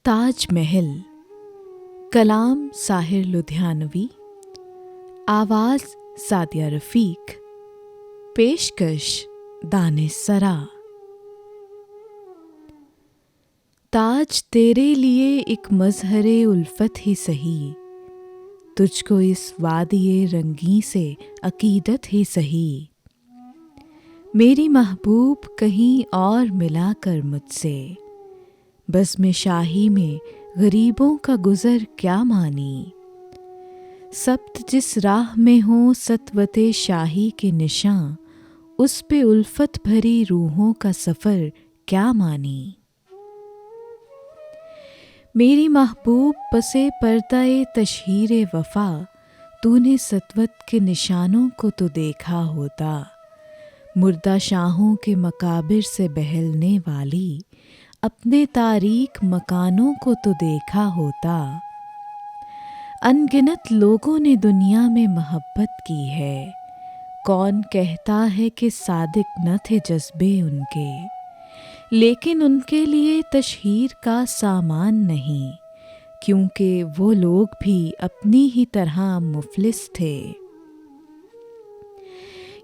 ताजमहल। कलाम साहिर लुधियानवी। आवाज़ सादिया रफ़ीक। पेशकश दानिश-सरा। ताज तेरे लिए एक मज़हरे उल्फत ही सही, तुझको इस वादिये रंगी से अकीदत ही सही। मेरी महबूब कहीं और मिला कर मुझसे, बज़्म शाही में गरीबों का गुज़र क्या मानी। सब्त जिस राह में हो सतवते शाही के निशां, उस पे उल्फत भरी रूहों का सफ़र क्या मानी। मेरी महबूब पसे पर्दाए तशहीरे वफ़ा, तूने सतवत के निशानों को तो देखा होता। मुर्दा शाहों के मकाबिर से बहलने वाली अपने तारीक मकानों को तो देखा होता। अनगिनत लोगों ने दुनिया में मोहब्बत की है, कौन कहता है कि सादिक न थे जज्बे उनके। लेकिन उनके लिए तशहीर का सामान नहीं, क्योंकि वो लोग भी अपनी ही तरह मुफलिस थे।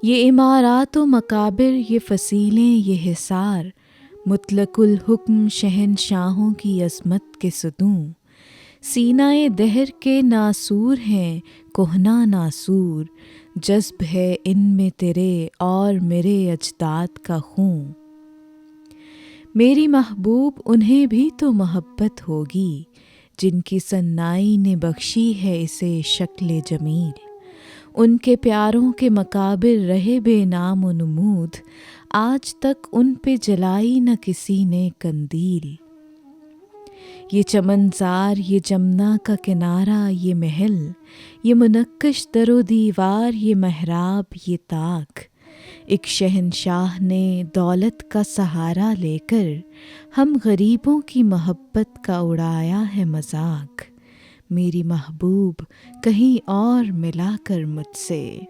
ये इमारात व मकाबिर, ये फसीलें, ये हिसार, मुतलकुल हुक्म शहंशाहों की अज़मत के सतूं। सीनाए दहर के नासूर हैं कोहना नासूर, जज्ब है इनमें तेरे और मेरे अजदाद का खून। मेरी महबूब उन्हें भी तो मोहब्बत होगी, जिनकी सन्नाई ने बख्शी है इसे शक्ल जमील। उनके प्यारों के मकाबिर रहे बेनाम व नमूद, आज तक उन पे जलाई न किसी ने कंदील। ये चमनज़ार, ये जमुना का किनारा, ये महल, ये मुनक्कश दरो दीवार, ये महराब, ये ताक, एक शहंशाह ने दौलत का सहारा लेकर हम गरीबों की मोहब्बत का उड़ाया है मजाक। मेरी महबूब कहीं और मिला कर मुझसे।